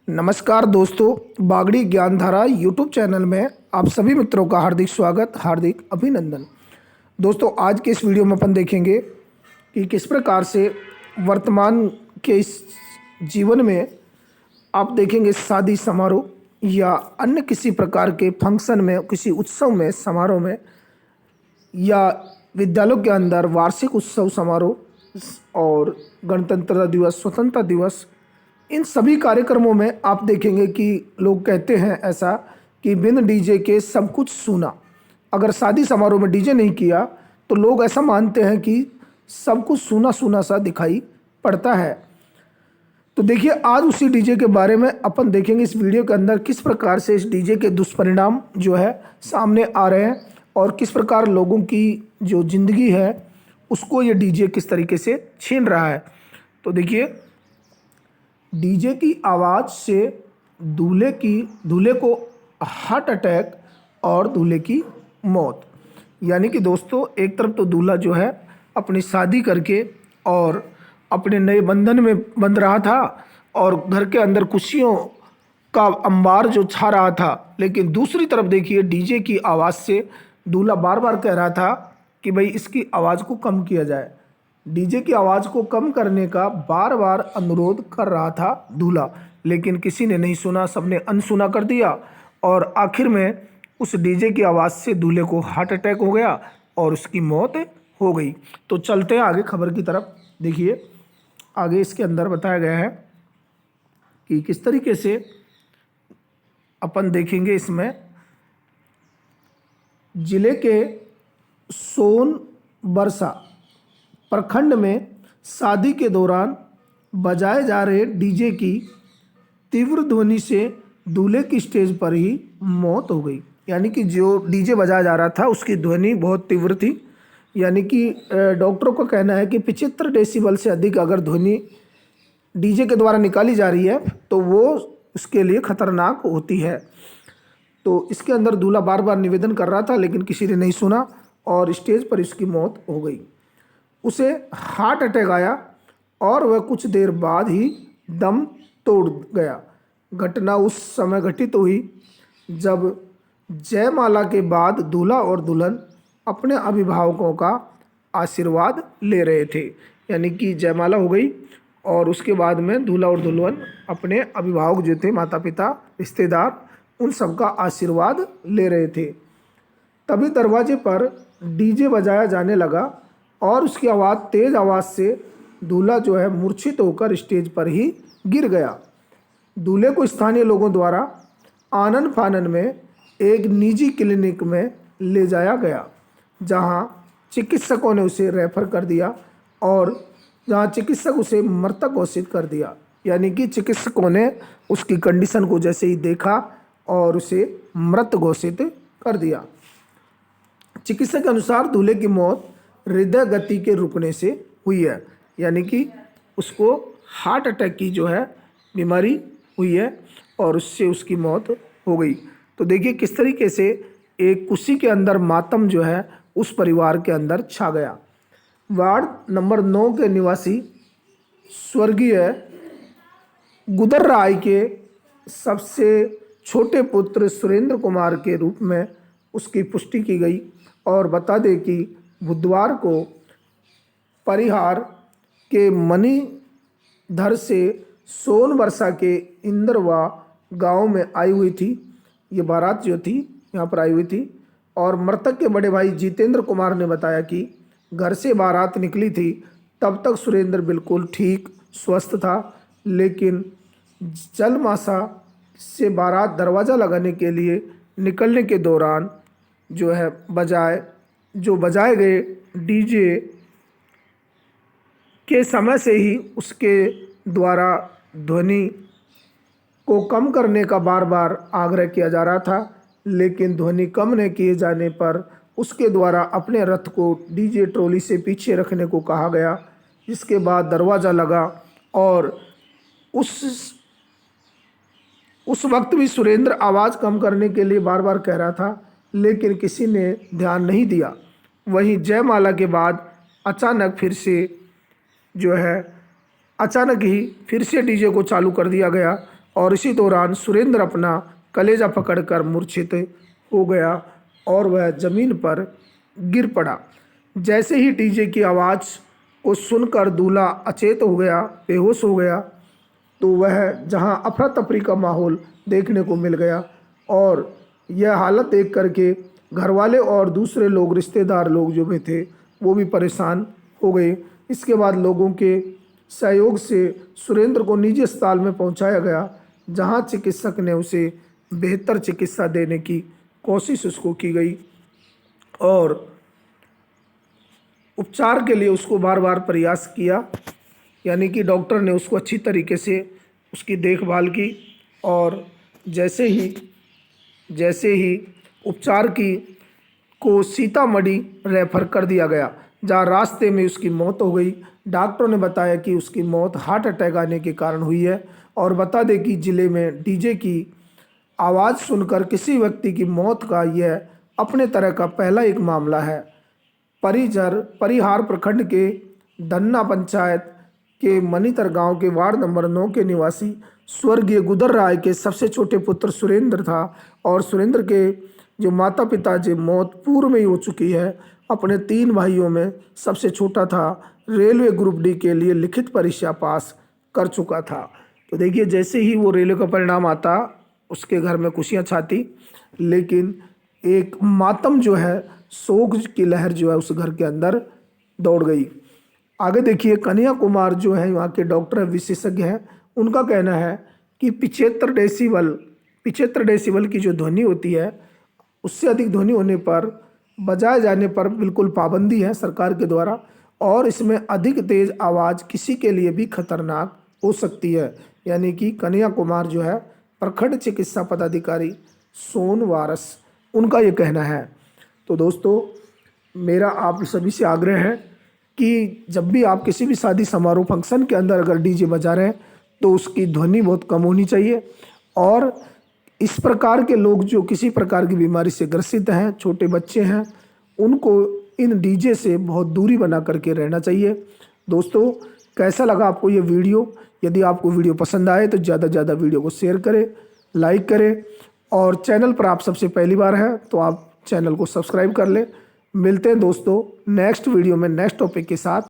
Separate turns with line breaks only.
नमस्कार दोस्तों, Bagri Gyandhara YouTube channel में आप सभी मित्रों का हार्दिक स्वागत, हार्दिक अभिनंदन। दोस्तों, आज के इस वीडियो में अपन देखेंगे कि किस प्रकार से वर्तमान के इस जीवन में आप देखेंगे शादी समारोह या अन्य किसी प्रकार के फंक्शन में, किसी उत्सव में, समारोह में या विद्यालयों के अंदर वार्षिक उत्सव समारोह और गणतंत्र दिवस, स्वतंत्रता दिवस, इन सभी कार्यक्रमों में आप देखेंगे कि लोग कहते हैं ऐसा कि बिन डीजे के सब कुछ सूना। अगर शादी समारोह में डीजे नहीं किया तो लोग ऐसा मानते हैं कि सब कुछ सूना सूना सा दिखाई पड़ता है। तो देखिए, आज उसी डीजे के बारे में अपन देखेंगे इस वीडियो के अंदर किस प्रकार से इस डीजे के दुष्परिणाम जो है सामने आ रहे हैं और किस प्रकार लोगों की जो ज़िंदगी है उसको ये डीजे किस तरीके से छीन रहा है। तो देखिए, डीजे की आवाज़ से दूल्हे को हार्ट अटैक और दूल्हे की मौत। यानी कि दोस्तों, एक तरफ तो दूल्हा जो है अपनी शादी करके और अपने नए बंधन में बंध रहा था और घर के अंदर खुशियों का अंबार जो छा रहा था, लेकिन दूसरी तरफ देखिए डीजे की आवाज़ से दूल्हा बार बार कह रहा था कि भाई इसकी आवाज़ को कम किया जाए। डीजे की आवाज़ को कम करने का बार बार अनुरोध कर रहा था दूल्हा, लेकिन किसी ने नहीं सुना, सबने अनसुना कर दिया और आखिर में उस डीजे की आवाज़ से दूल्हे को हार्ट अटैक हो गया और उसकी मौत हो गई। तो चलते हैं आगे खबर की तरफ। देखिए, आगे इसके अंदर बताया गया है कि किस तरीके से अपन देखेंगे इसमें जिले के सोनबरसा प्रखंड में शादी के दौरान बजाए जा रहे डीजे की तीव्र ध्वनि से दूल्हे की स्टेज पर ही मौत हो गई। यानी कि जो डीजे बजाया जा रहा था उसकी ध्वनि बहुत तीव्र थी। यानी कि डॉक्टरों का कहना है कि 75 डेसिबल से अधिक अगर ध्वनि डीजे के द्वारा निकाली जा रही है तो वो उसके लिए खतरनाक होती है। तो इसके अंदर दूल्हा बार बार निवेदन कर रहा था लेकिन किसी ने नहीं सुना और स्टेज पर इसकी मौत हो गई। उसे हार्ट अटैक आया और वह कुछ देर बाद ही दम तोड़ गया। घटना उस समय घटित हुई जब जयमाला के बाद दूल्हा और दुल्हन अपने अभिभावकों का आशीर्वाद ले रहे थे। यानी कि जयमाला हो गई और उसके बाद में दूल्हा और दुल्हन अपने अभिभावक जो थे, माता पिता, रिश्तेदार, उन सबका आशीर्वाद ले रहे थे। तभी दरवाजे पर डीजे बजाया जाने लगा और उसकी आवाज़, तेज़ आवाज़ से दूल्हा जो है मूर्छित होकर स्टेज पर ही गिर गया। दूल्हे को स्थानीय लोगों द्वारा आनन फानन में एक निजी क्लिनिक में ले जाया गया, जहां चिकित्सकों ने उसे रेफर कर दिया और जहां चिकित्सक उसे मृतक घोषित कर दिया। यानी कि चिकित्सकों ने उसकी कंडीशन को जैसे ही देखा और उसे मृत घोषित कर दिया। चिकित्सक के अनुसार दूल्हे की मौत हृदय गति के रुकने से हुई है। यानी कि उसको हार्ट अटैक की जो है बीमारी हुई है और उससे उसकी मौत हो गई। तो देखिए किस तरीके से एक खुशी के अंदर मातम जो है उस परिवार के अंदर छा गया। वार्ड नंबर 9 के निवासी स्वर्गीय गुदर राय के सबसे छोटे पुत्र सुरेंद्र कुमार के रूप में उसकी पुष्टि की गई। और बता दें कि बुधवार को परिहार के मणिधर से सोनबरसा के इंदरवा गांव में आई हुई थी। ये बारात जो थी यहाँ पर आई हुई थी और मृतक के बड़े भाई जितेंद्र कुमार ने बताया कि घर से बारात निकली थी तब तक सुरेंद्र बिल्कुल ठीक स्वस्थ था, लेकिन जलमासा से बारात दरवाज़ा लगाने के लिए निकलने के दौरान जो है बजाए गए डीजे के समय से ही उसके द्वारा ध्वनि को कम करने का बार बार आग्रह किया जा रहा था, लेकिन ध्वनि कम न किए जाने पर उसके द्वारा अपने रथ को डीजे ट्रॉली से पीछे रखने को कहा गया। जिसके बाद दरवाज़ा लगा और उस वक्त भी सुरेंद्र आवाज़ कम करने के लिए बार बार कह रहा था, लेकिन किसी ने ध्यान नहीं दिया। वहीं जयमाला के बाद अचानक ही फिर से डीजे को चालू कर दिया गया और इसी दौरान सुरेंद्र अपना कलेजा पकड़कर मूर्छित हो गया और वह जमीन पर गिर पड़ा। जैसे ही डीजे की आवाज़ को सुनकर दूल्हा अचेत हो गया, बेहोश हो गया, तो वह जहां अफरा तफरी का माहौल देखने को मिल गया और यह हालत देख करके घर वाले और दूसरे लोग, रिश्तेदार लोग जो भी थे, वो भी परेशान हो गए। इसके बाद लोगों के सहयोग से सुरेंद्र को निजी अस्पताल में पहुंचाया गया, जहां चिकित्सक ने उसे बेहतर चिकित्सा देने की कोशिश उसको की गई और उपचार के लिए उसको बार बार प्रयास किया। यानी कि डॉक्टर ने उसको अच्छी तरीके से उसकी देखभाल की और जैसे ही उपचार की को सीतामढ़ी रेफर कर दिया गया, जहाँ रास्ते में उसकी मौत हो गई। डॉक्टरों ने बताया कि उसकी मौत हार्ट अटैक आने के कारण हुई है। और बता दें कि ज़िले में डीजे की आवाज़ सुनकर किसी व्यक्ति की मौत का यह अपने तरह का पहला एक मामला है। परिहार प्रखंड के धन्ना पंचायत के मनीतर गांव के वार्ड नंबर 9 के निवासी स्वर्गीय गुदर राय के सबसे छोटे पुत्र सुरेंद्र था और सुरेंद्र के जो माता पिता जी मौत पूर्व में ही हो चुकी है। अपने 3 भाइयों में सबसे छोटा था, रेलवे ग्रुप डी के लिए लिखित परीक्षा पास कर चुका था। तो देखिए, जैसे ही वो रेलवे का परिणाम आता, उसके घर में खुशियाँ छाती, लेकिन एक मातम जो है, शोक की लहर जो है उस घर के अंदर दौड़ गई। आगे देखिए, कन्हैया कुमार जो है वहाँ के डॉक्टर विशेषज्ञ हैं, उनका कहना है कि 75 डेसिबल की जो ध्वनि होती है, उससे अधिक ध्वनि होने पर बजाए जाने पर बिल्कुल पाबंदी है सरकार के द्वारा और इसमें अधिक तेज आवाज़ किसी के लिए भी खतरनाक हो सकती है। यानी कि कन्हैया कुमार जो है प्रखंड चिकित्सा पदाधिकारी सोनवारस, उनका ये कहना है। तो दोस्तों, मेरा आप सभी से आग्रह है कि जब भी आप किसी भी शादी समारोह फंक्शन के अंदर अगर डीजे बजा रहे हैं तो उसकी ध्वनि बहुत कम होनी चाहिए और इस प्रकार के लोग जो किसी प्रकार की बीमारी से ग्रसित हैं, छोटे बच्चे हैं, उनको इन डीजे से बहुत दूरी बना करके रहना चाहिए। दोस्तों, कैसा लगा आपको ये वीडियो? यदि आपको वीडियो पसंद आए तो ज़्यादा से ज़्यादा वीडियो को शेयर करें, लाइक करें और चैनल पर आप सबसे पहली बार हैं तो आप चैनल को सब्सक्राइब कर लें। मिलते हैं दोस्तों नेक्स्ट वीडियो में नेक्स्ट टॉपिक के साथ।